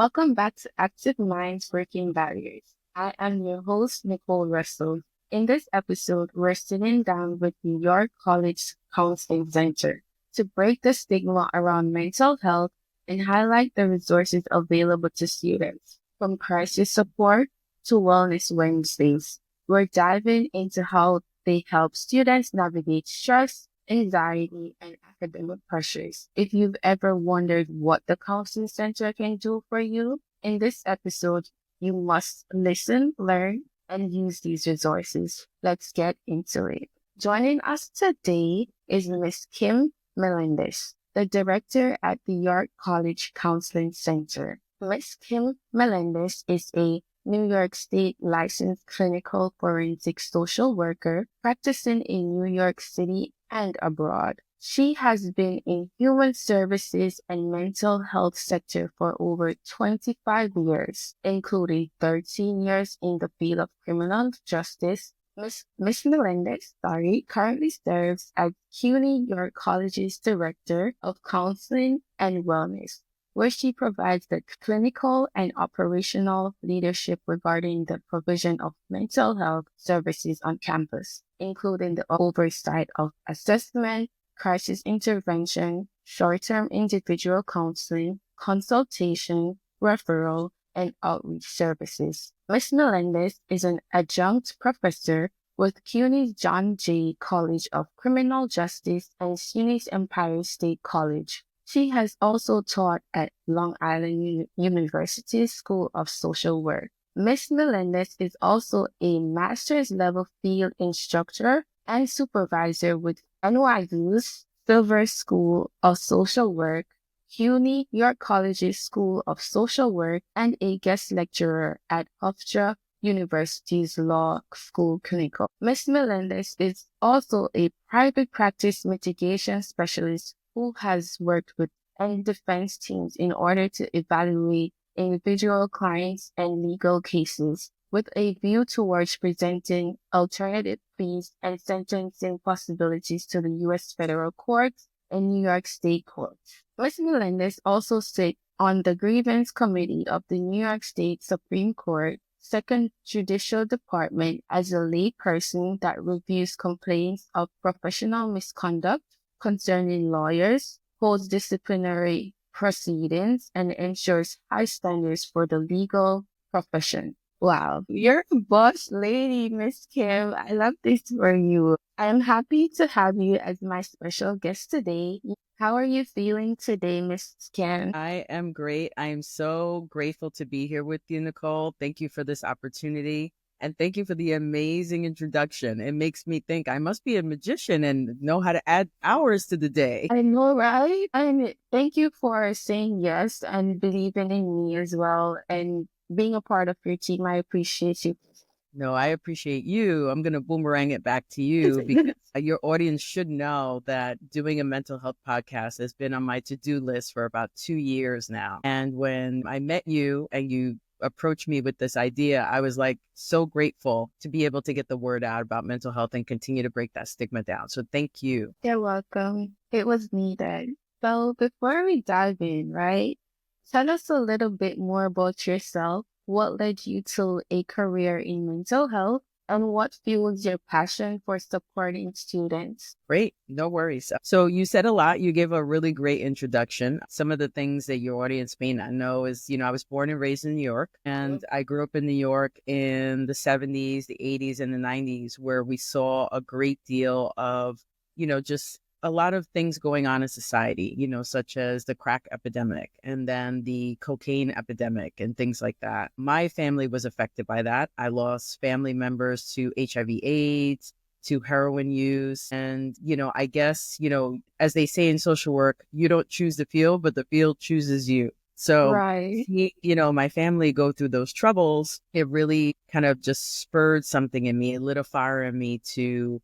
Welcome back to Active Minds Breaking Barriers. I am your host, Nicole Russell. In this episode, we're sitting down with New York College Counseling Center to break the stigma around mental health and highlight the resources available to students, from crisis support to Wellness Wednesdays. We're diving into how they help students navigate stress, anxiety, and academic pressures. If you've ever wondered what the counseling center can do for you, in this episode, you must listen, learn, and use these resources. Let's get into it. Joining us today is Miss Kim Melendez, the director at the York College Counseling Center. Miss Kim Melendez is a New York State licensed clinical forensic social worker practicing in New York City and abroad. She has been in human services and mental health sector for over 25 years, including 13 years in the field of criminal justice. Miss Melendez, currently serves as CUNY York College's Director of Counseling and Wellness, where she provides the clinical and operational leadership regarding the provision of mental health services on campus, including the oversight of assessment, crisis intervention, short-term individual counseling, consultation, referral, and outreach services. Ms. Melendez is an adjunct professor with CUNY's John Jay College of Criminal Justice and SUNY's Empire State College. She has also taught at Long Island University's School of Social Work. Ms. Melendez is also a master's level field instructor and supervisor with NYU's Silver School of Social Work, CUNY York College's School of Social Work, and a guest lecturer at Hofstra University's Law School Clinical. Ms. Melendez is also a private practice mitigation specialist who has worked with end defense teams in order to evaluate individual clients and legal cases with a view towards presenting alternative pleas and sentencing possibilities to the U.S. federal courts and New York State courts. Ms. Melendez also sits on the grievance committee of the New York State Supreme Court Second Judicial Department as a layperson that reviews complaints of professional misconduct concerning lawyers, holds disciplinary proceedings, and ensures high standards for the legal profession. Wow, you're a boss lady, Miss Kim. I love this for you. I'm happy to have you as my special guest today. How are you feeling today, Miss Kim? I am great. I am so grateful to be here with you, Nicole. Thank you for this opportunity. And thank you for the amazing introduction. It makes me think I must be a magician and know how to add hours to the day. I know, right? And thank you for saying yes and believing in me as well and being a part of your team. I appreciate you. No, I appreciate you. I'm going to boomerang it back to you because your audience should know that doing a mental health podcast has been on my to-do list for about 2 years now. And when I met you and you approached me with this idea, I was like so grateful to be able to get the word out about mental health and continue to break that stigma down. So thank you. You're welcome. It was needed. So before we dive in, right, tell us a little bit more about yourself. What led you to a career in mental health and what fuels your passion for supporting students? Great. No worries. So you said a lot. You gave a really great introduction. Some of the things that your audience may not know is, I was born and raised in New York, and I grew up in New York in the 70s, the 80s, and the 90s, where we saw a great deal of, just a lot of things going on in society, such as the crack epidemic and then the cocaine epidemic and things like that. My family was affected by that. I lost family members to HIV/AIDS, to heroin use. And, I guess, as they say in social work, you don't choose the field, but the field chooses you. So, Right. my family go through those troubles. It really kind of just spurred something in me. It lit a fire in me to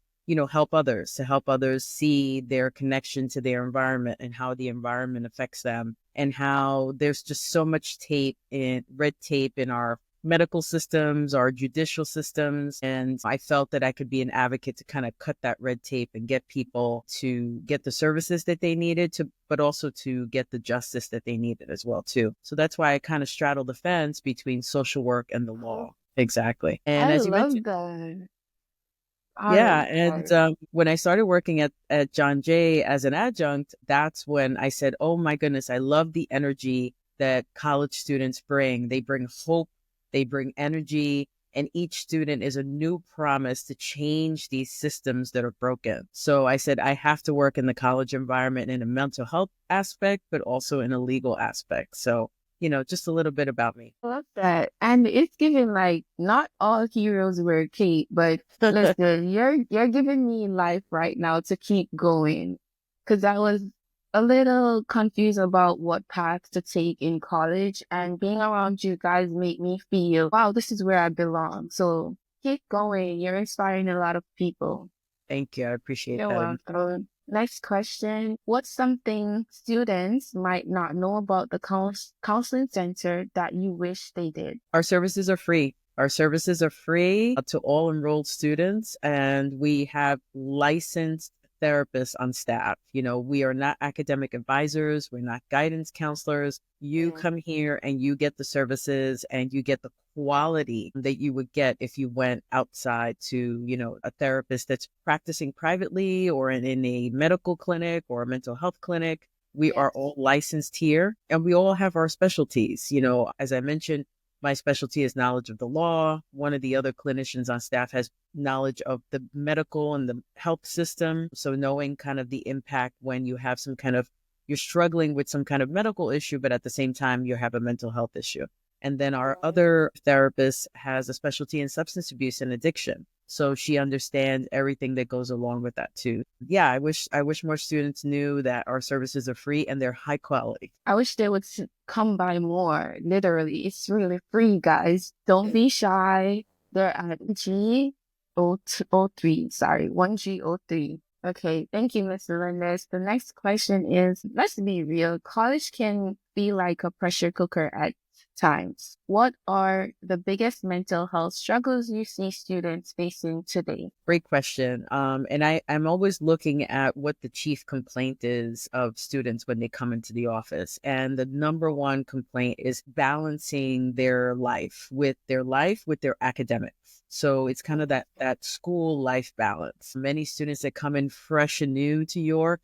help others see their connection to their environment and how the environment affects them, and how there's just so much red tape in our medical systems, our judicial systems. And I felt that I could be an advocate to kind of cut that red tape and get people to get the services that they needed to, but also to get the justice that they needed as well, too. So that's why I kind of straddle the fence between social work and the law. Exactly. And I as you love mentioned, that. All yeah, right, and guys. when I started working at John Jay as an adjunct, that's when I said, "Oh my goodness, I love the energy that college students bring. They bring hope, they bring energy, and each student is a new promise to change these systems that are broken." So I said, I have to work in the college environment in a mental health aspect, but also in a legal aspect. So, just a little bit about me. I love that. And it's giving like not all heroes wear cape, but listen, you're giving me life right now to keep going. Cause I was a little confused about what path to take in college, and being around you guys make me feel, wow, this is where I belong. So keep going. You're inspiring a lot of people. Thank you. I appreciate You're that. welcome. Next question. What's something students might not know about the counseling center that you wish they did? Our services are free. Our services are free to all enrolled students, and we have licensed therapists on staff. We are not academic advisors, we're not guidance counselors. You Yeah. come here and you get the services and you get the quality that you would get if you went outside to, a therapist that's practicing privately or in a medical clinic or a mental health clinic. We are Yes. all licensed here and we all have our specialties. As I mentioned, my specialty is knowledge of the law. One of the other clinicians on staff has knowledge of the medical and the health system. So knowing kind of the impact when you have you're struggling with some kind of medical issue, but at the same time, you have a mental health issue. And then our other therapist has a specialty in substance abuse and addiction. So she understands everything that goes along with that too. Yeah, I wish more students knew that our services are free and they're high quality. I wish they would come by more. Literally, it's really free, guys. Don't be shy. They're at G03. Sorry, 1G03. Okay, thank you, Mr. Lendez. The next question is, let's be real. College can be like a pressure cooker at times. What are the biggest mental health struggles you see students facing today? Great question. And I'm always looking at what the chief complaint is of students when they come into the office. And the number one complaint is balancing their life with their academics. So it's kind of that school life balance. Many students that come in fresh and new to York,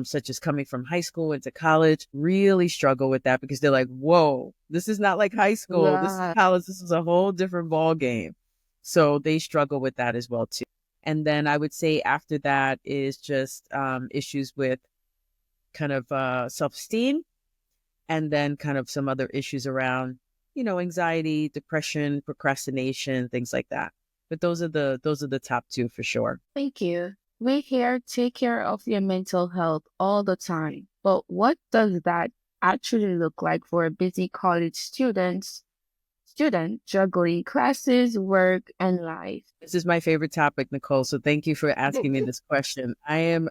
such as coming from high school into college, really struggle with that because they're like, whoa, this is not like high school. This is Yeah, college. This is a whole different ball game. So they struggle with that as well too. And then I would say after that is just issues with kind of self-esteem, and then kind of some other issues around, anxiety, depression, procrastination, things like that. But those are the top two for sure. thank you. We here take care of your mental health all the time. But what does that actually look like for a busy college student juggling classes, work, and life? This is my favorite topic, Nicole. So thank you for asking me this question.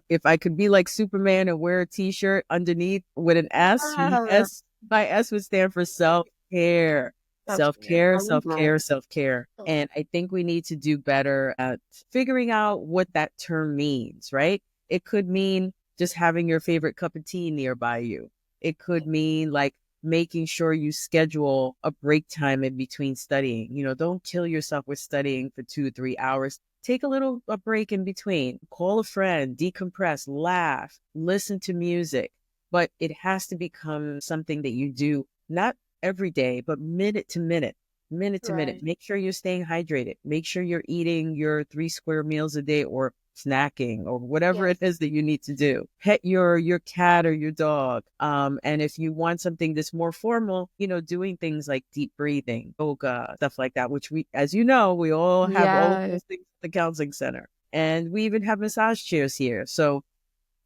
If I could be like Superman and wear a t-shirt underneath with an S, Ah, S, my S would stand for self-care, self-care. self-care, I love self-care, that. self-care. And I think we need to do better at figuring out what that term means, right? It could mean just having your favorite cup of tea nearby you. It could mean like making sure you schedule a break time in between studying. Don't kill yourself with studying for 2 or 3 hours. Take a break in between. Call a friend, decompress, laugh, listen to music. But it has to become something that you do not every day, but minute to minute. Minute to minute. Right. Make sure you're staying hydrated. Make sure you're eating your 3 square meals a day or snacking or whatever it Yes. is that you need to do. Pet your cat or your dog. And if you want something that's more formal, doing things like deep breathing, yoga, stuff like that, which as we all have all of Yes. those things at the counseling center. And we even have massage chairs here. So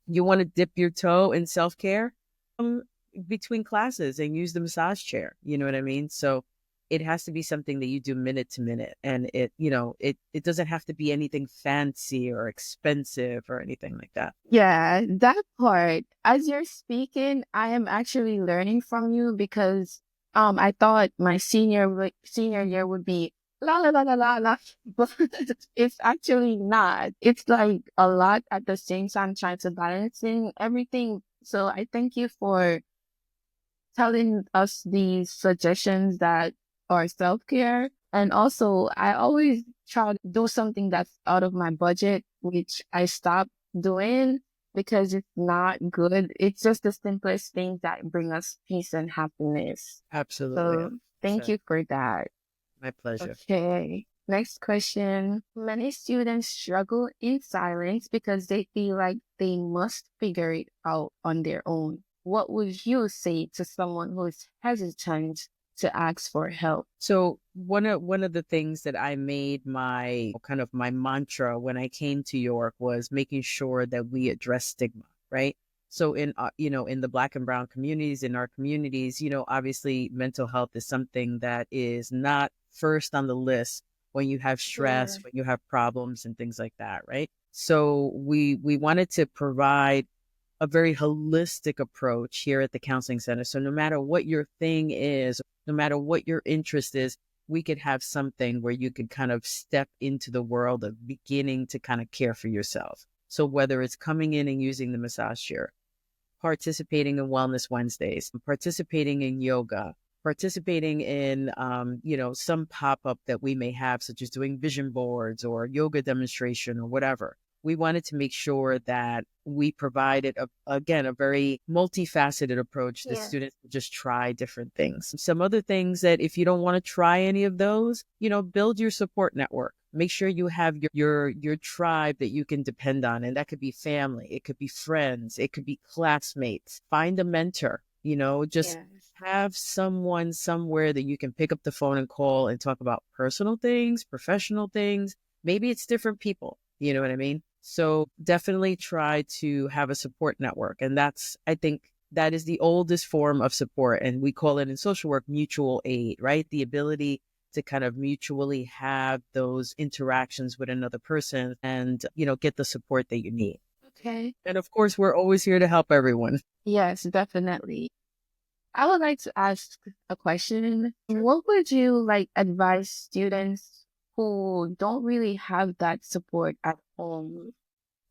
you want to dip your toe in self-care um, between classes and use the massage chair. You know what I mean? So it has to be something that you do minute to minute. And it doesn't have to be anything fancy or expensive or anything like that. Yeah, that part. As you're speaking, I am actually learning from you because I thought my senior year would be la la la la la la, but it's actually not. It's like a lot at the same time trying to balancing everything. So I thank you for telling us these suggestions that are self-care. And also, I always try to do something that's out of my budget, which I stopped doing because it's not good. It's just the simplest things that bring us peace and happiness. Absolutely. So thank 100%. you for that. My pleasure. Okay. Next question. Many students struggle in silence because they feel like they must figure it out on their own. What would you say to someone who is hesitant to ask for help? So one of the things that I made my kind of my mantra when I came to York was making sure that we address stigma, right? So in in the Black and Brown communities, in our communities, obviously mental health is something that is not first on the list when you have stress, Sure. when you have problems and things like that, right? So we wanted to provide a very holistic approach here at the counseling center. So no matter what your thing is, no matter what your interest is, we could have something where you could kind of step into the world of beginning to kind of care for yourself. So whether it's coming in and using the massage chair, participating in Wellness Wednesdays, participating in yoga, participating in, some pop up that we may have, such as doing vision boards or yoga demonstration or whatever. We wanted to make sure that we provided, again, a very multifaceted approach that Yeah. students would just try different things. Some other things that if you don't want to try any of those, build your support network. Make sure you have your tribe that you can depend on, and that could be family, it could be friends, it could be classmates. Find a mentor. Just Yes. have someone somewhere that you can pick up the phone and call and talk about personal things, professional things. Maybe it's different people. You know what I mean? So definitely try to have a support network. And I think that is the oldest form of support. And we call it in social work mutual aid, right? The ability to kind of mutually have those interactions with another person and, get the support that you need. Okay. And of course, we're always here to help everyone. Yes, definitely. I would like to ask a question. Sure. What would you like advise students who don't really have that support at home?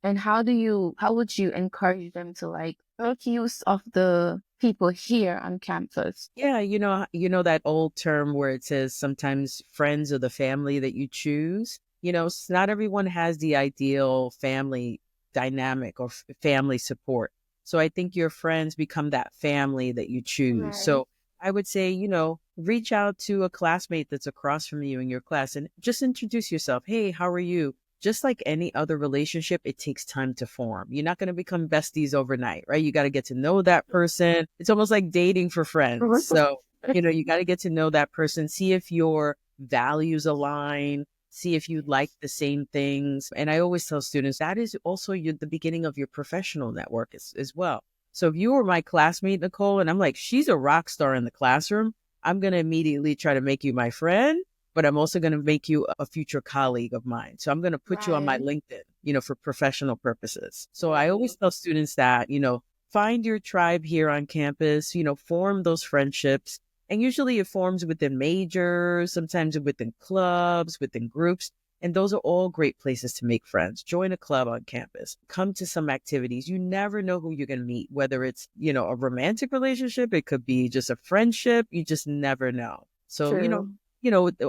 And how would you encourage them to like make use of the people here on campus? Yeah, you know that old term where it says sometimes friends are the family that you choose. Not everyone has the ideal family dynamic or family support. So I think your friends become that family that you choose. Right. So I would say, reach out to a classmate that's across from you in your class and just introduce yourself. Hey, how are you? Just like any other relationship, it takes time to form. You're not going to become besties overnight, right? You got to get to know that person. It's almost like dating for friends. So, you got to get to know that person, see if your values align, see if you like the same things. And I always tell students that is also the beginning of your professional network as well. So if you were my classmate, Nicole, and I'm like, she's a rock star in the classroom, I'm going to immediately try to make you my friend, but I'm also going to make you a future colleague of mine. So I'm going to put you on my Right. LinkedIn, for professional purposes. So I Right. always tell students that, find your tribe here on campus, form those friendships. And usually it forms within majors, sometimes within clubs, within groups. And those are all great places to make friends. Join a club on campus, come to some activities. You never know who you're going to meet, whether it's, a romantic relationship, it could be just a friendship. You just never know. So, True.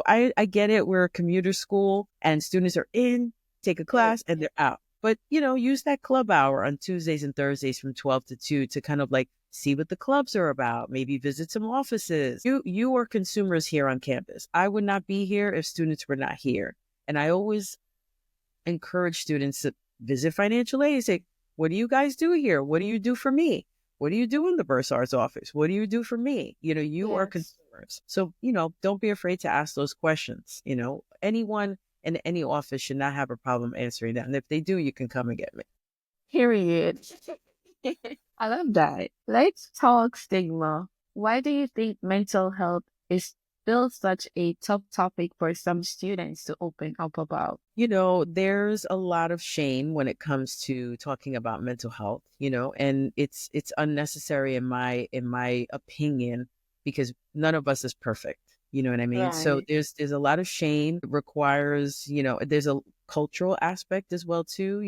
I get it. We're a commuter school and students are in, take a class, and they're out. But, use that club hour on Tuesdays and Thursdays from 12 to 2 to kind of like see what the clubs are about, maybe visit some offices. You are consumers here on campus. I would not be here if students were not here. And I always encourage students to visit financial aid. Say, what do you guys do here? What do you do for me? What do you do in the bursar's office? What do you do for me? You are Yes. consumers. So, don't be afraid to ask those questions. Anyone in any office should not have a problem answering that. And if they do, you can come and get me. Period. I love that. Let's talk stigma. Why do you think mental health is still such a tough topic for some students to open up about? There's a lot of shame when it comes to talking about mental health, and it's unnecessary in my opinion, because none of us is perfect. You know what I mean? So Right. there's a lot of shame. It requires, there's a cultural aspect as well too.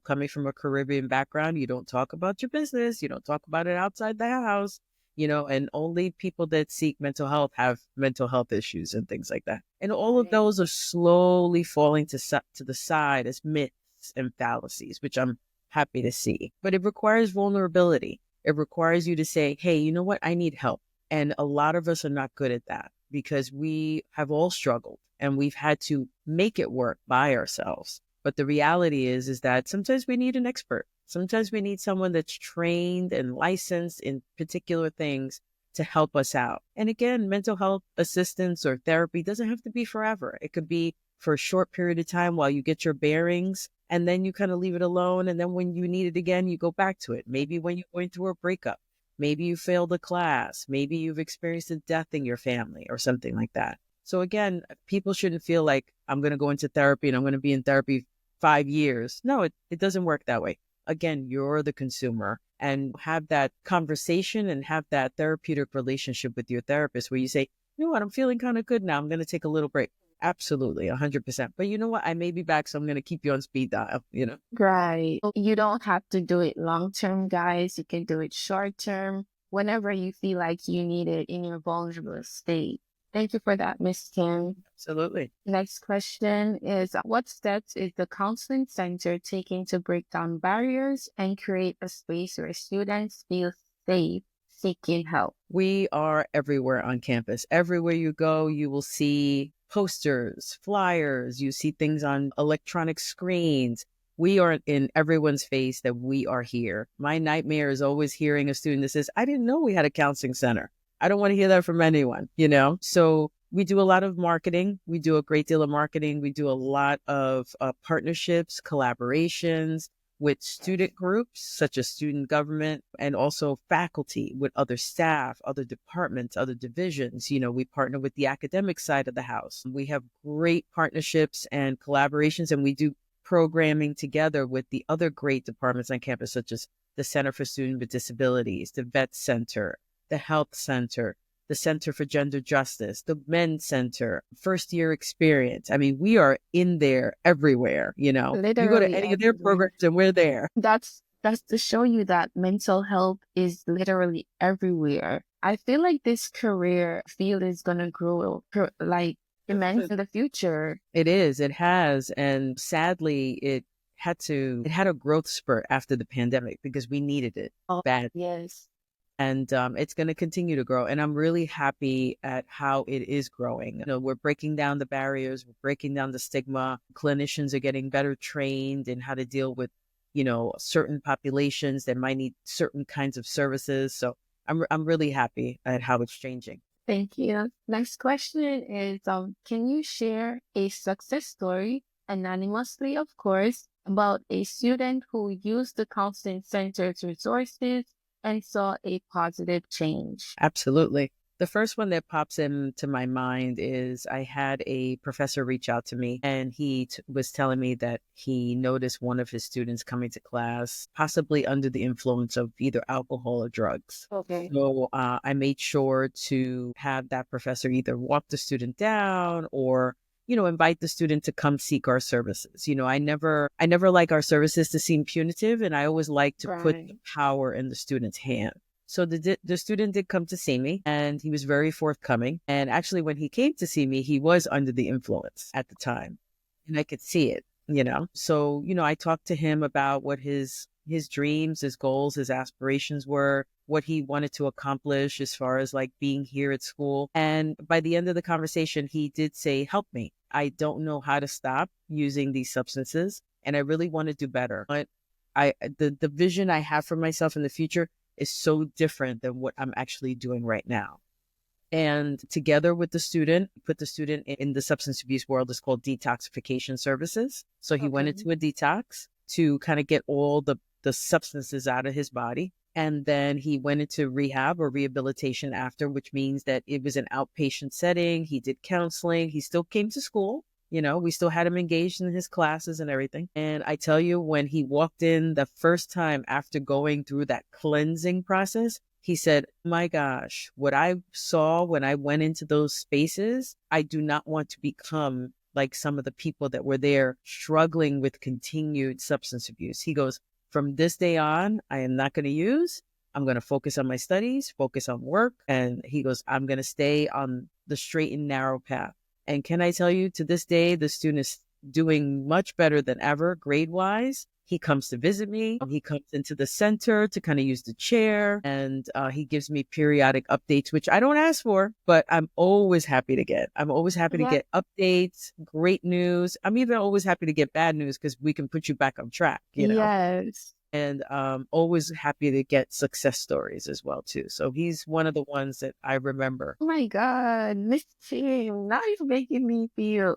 Coming from a Caribbean background, you don't talk about your business, you don't talk about it outside the house, and only people that seek mental health have mental health issues and things like that. And all of Right. those are slowly falling to the side as myths and fallacies, which I'm happy to see. But it requires vulnerability. It requires you to say, hey, you know what? I need help. And a lot of us are not good at that because we have all struggled and we've had to make it work by ourselves. But the reality is that sometimes we need an expert. Sometimes we need someone that's trained and licensed in particular things to help us out. And again, mental health assistance or therapy doesn't have to be forever. It could be for a short period of time while you get your bearings, and then you kind of leave it alone. And then when you need it again, you go back to it. Maybe when you're going through a breakup, maybe you failed a class, maybe you've experienced a death in your family or something like that. So again, people shouldn't feel like I'm going to go into therapy and I'm going to be in therapy 5 years. No, it doesn't work that way. Again, you're the consumer, and have that conversation and have that therapeutic relationship with your therapist where you say, you know what, I'm feeling kind of good now. I'm going to take a little break. Absolutely, 100%. But you know what? I may be back, so I'm going to keep you on speed dial. Right. You don't have to do it long term, guys. You can do it short term whenever you feel like you need it in your vulnerable state. Thank you for that, Miss Kim. Absolutely. Next question is what steps is the counseling center taking to break down barriers and create a space where students feel safe seeking help? We are everywhere on campus. Everywhere you go, you will see posters, flyers, you see things on electronic screens. We are in everyone's face that we are here. My nightmare is always hearing a student that says, I didn't know we had a counseling center. I don't want to hear that from anyone. So we do a lot of marketing. We do a great deal of marketing. We do a lot of partnerships, collaborations with student groups such as student government and also faculty with other staff, other departments, other divisions. We partner with the academic side of the house. We have great partnerships and collaborations, and we do programming together with the other great departments on campus, such as the Center for Students with Disabilities, the Vet Center, the Health Center, the Center for Gender Justice, the Men's Center, First Year Experience. I mean, we are in there everywhere. You go to Literally any of their everywhere. programs and we're there. That's to show you that mental health is literally everywhere. I feel like this career field is gonna grow like immense in the future. It is, it has. And sadly, it had a growth spurt after the pandemic because we needed it Oh, bad. yes. And it's going to continue to grow. And I'm really happy at how it is growing. We're breaking down the barriers, we're breaking down the stigma. Clinicians are getting better trained in how to deal with, certain populations that might need certain kinds of services. So I'm really happy at how it's changing. Thank you. Next question is, can you share a success story, anonymously, of course, about a student who used the counseling center's resources and saw a positive change? Absolutely. The first one that pops into my mind is I had a professor reach out to me, and he was telling me that he noticed one of his students coming to class, possibly under the influence of either alcohol or drugs. Okay. So I made sure to have that professor either walk the student down or invite the student to come seek our services. I never like our services to seem punitive, and I always like to put Right. the power in the student's hand. So the student did come to see me, and he was very forthcoming. And actually, when he came to see me, he was under the influence at the time, and I could see it. So I talked to him about what his dreams, his goals, his aspirations were, what he wanted to accomplish as far as like being here at school. And by the end of the conversation, he did say, "Help me. I don't know how to stop using these substances, and I really want to do better. But the vision I have for myself in the future is so different than what I'm actually doing right now." And together with the student, put the student in the substance abuse world is called detoxification services. So he went Okay. into a detox to kind of get all the substances out of his body. And then he went into rehab or rehabilitation after, which means that it was an outpatient setting. He did counseling. He still came to school. We still had him engaged in his classes and everything. And I tell you, when he walked in the first time after going through that cleansing process, He said, my gosh, what I saw when I went into those spaces, I do not want to become like some of the people that were there struggling with continued substance abuse. He goes, from this day on, I am not going to use. I'm going to focus on my studies, focus on work. And he goes, I'm going to stay on the straight and narrow path. And can I tell you, to this day, the student is doing much better than ever grade wise. He comes to visit me. He comes into the center to kind of use the chair, and he gives me periodic updates, which I don't ask for, but I'm always happy to get. I'm always happy to Yeah. get updates, great news. I'm even always happy to get bad news because we can put you back on track, you know? Yes. And always happy to get success stories as well too. So he's one of the ones that I remember. Oh my God, Miss Tim, now you're making me feel.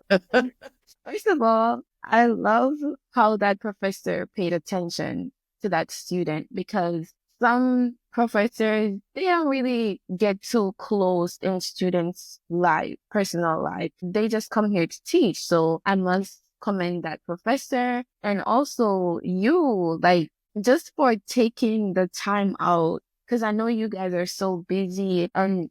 First of all, I love how that professor paid attention to that student because some professors, they don't really get too close in students' life, personal life. They just come here to teach. So I must commend that professor and also you, like, just for taking the time out. Because I know you guys are so busy and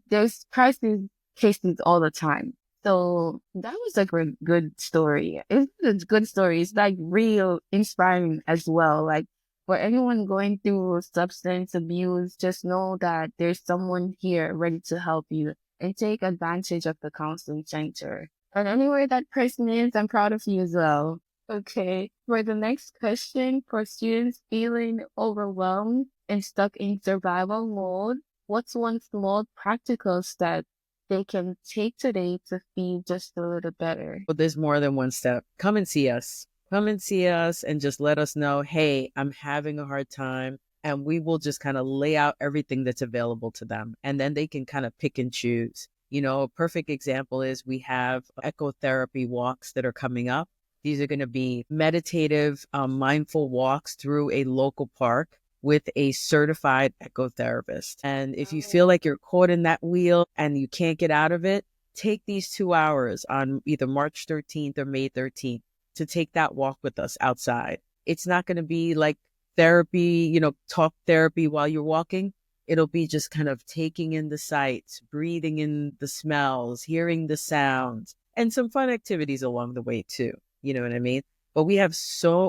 there's crisis cases all the time. So that was a good story. It's a good story. It's like real inspiring as well. Like for anyone going through substance abuse, just know that there's someone here ready to help you and take advantage of the counseling center. And anywhere that person is, I'm proud of you as well. Okay. For the next question, for students feeling overwhelmed and stuck in survival mode, what's one small practical step they can take today to feel just a little better? But there's more than one step. Come and see us. Come and see us and just let us know, hey, I'm having a hard time. And we will just kind of lay out everything that's available to them. And then they can kind of pick and choose. You know, a perfect example is we have ecotherapy walks that are coming up. These are going to be meditative, mindful walks through a local park with a certified ecotherapist. And if you feel like you're caught in that wheel and you can't get out of it, take these 2 hours on either March 13th or May 13th to take that walk with us outside. It's not going to be like therapy, you know, talk therapy while you're walking. It'll be just kind of taking in the sights, breathing in the smells, hearing the sounds, and some fun activities along the way too. You know what I mean? But we have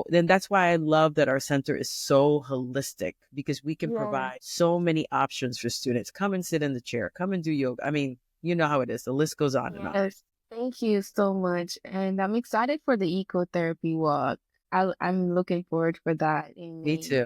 then that's why I love that our center is so holistic because we can provide so many options for students. Come and sit in the chair, come and do yoga. I mean, you know how it is. The list goes on and on. Yes. Thank you so much. And I'm excited for the ecotherapy walk. I'm looking forward for that in Me May. too.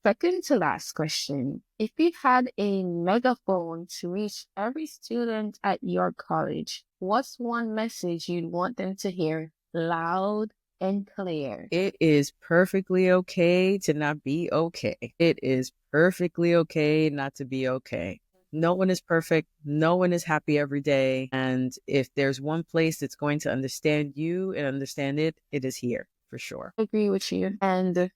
Second to last question. If you had a megaphone to reach every student at your college, what's one message you'd want them to hear loud and clear? It is perfectly okay to not be okay. It is perfectly okay not to be okay. No one is perfect. No one is happy every day. And if there's one place that's going to understand you and understand it, it is here for sure. I agree with you. And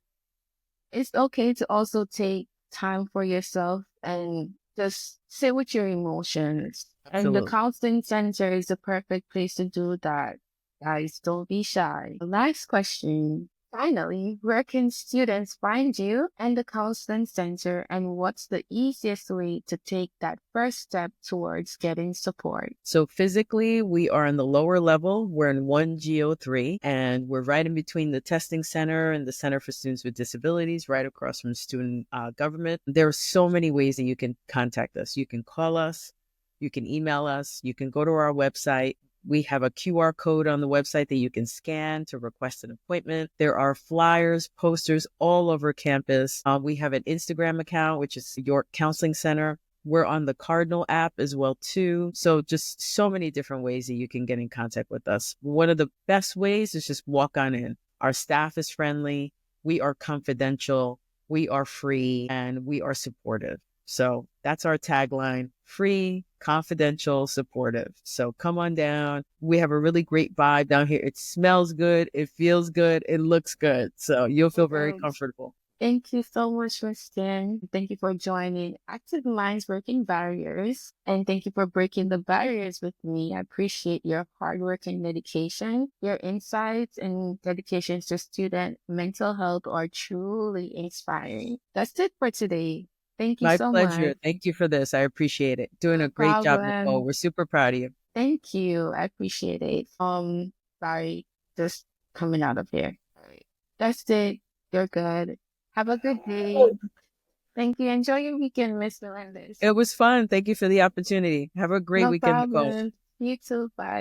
it's okay to also take time for yourself and just sit with your emotions. And the Absolutely. counseling center is the perfect place to do that. Guys, don't be shy. Last question. Finally, where can students find you and the counseling center, and what's the easiest way to take that first step towards getting support? So physically, we are in the lower level. We're in 1G03, and we're right in between the testing center and the Center for Students with Disabilities, right across from student government. There are so many ways that you can contact us. You can call us, you can email us, you can go to our website. We have a QR code on the website that you can scan to request an appointment. There are flyers, posters all over campus. We have an Instagram account, which is York Counseling Center. We're on the Cardinal app as well, too. So just so many different ways that you can get in contact with us. One of the best ways is just walk on in. Our staff is friendly. We are confidential. We are free, and we are supportive. So that's our tagline: free, confidential, supportive. So come on down. We have a really great vibe down here. It smells good. It feels good. It looks good. So you'll feel very comfortable. Thank you so much, Kristen. Thank you for joining Active Minds Breaking Barriers. And thank you for breaking the barriers with me. I appreciate your hard work and dedication. Your insights and dedications to student mental health are truly inspiring. That's it for today. Thank you My so pleasure. much. Thank you for this. I appreciate it. Doing a No great job, Nicole. problem. We're super proud of you. Thank you. I appreciate it. Sorry, just coming out of here. All right. That's it. You're good. Have a good day. Thank you. Enjoy your weekend, Miss Melendez. It was fun. Thank you for the opportunity. Have a great No weekend, Nicole. problem. You too. Bye.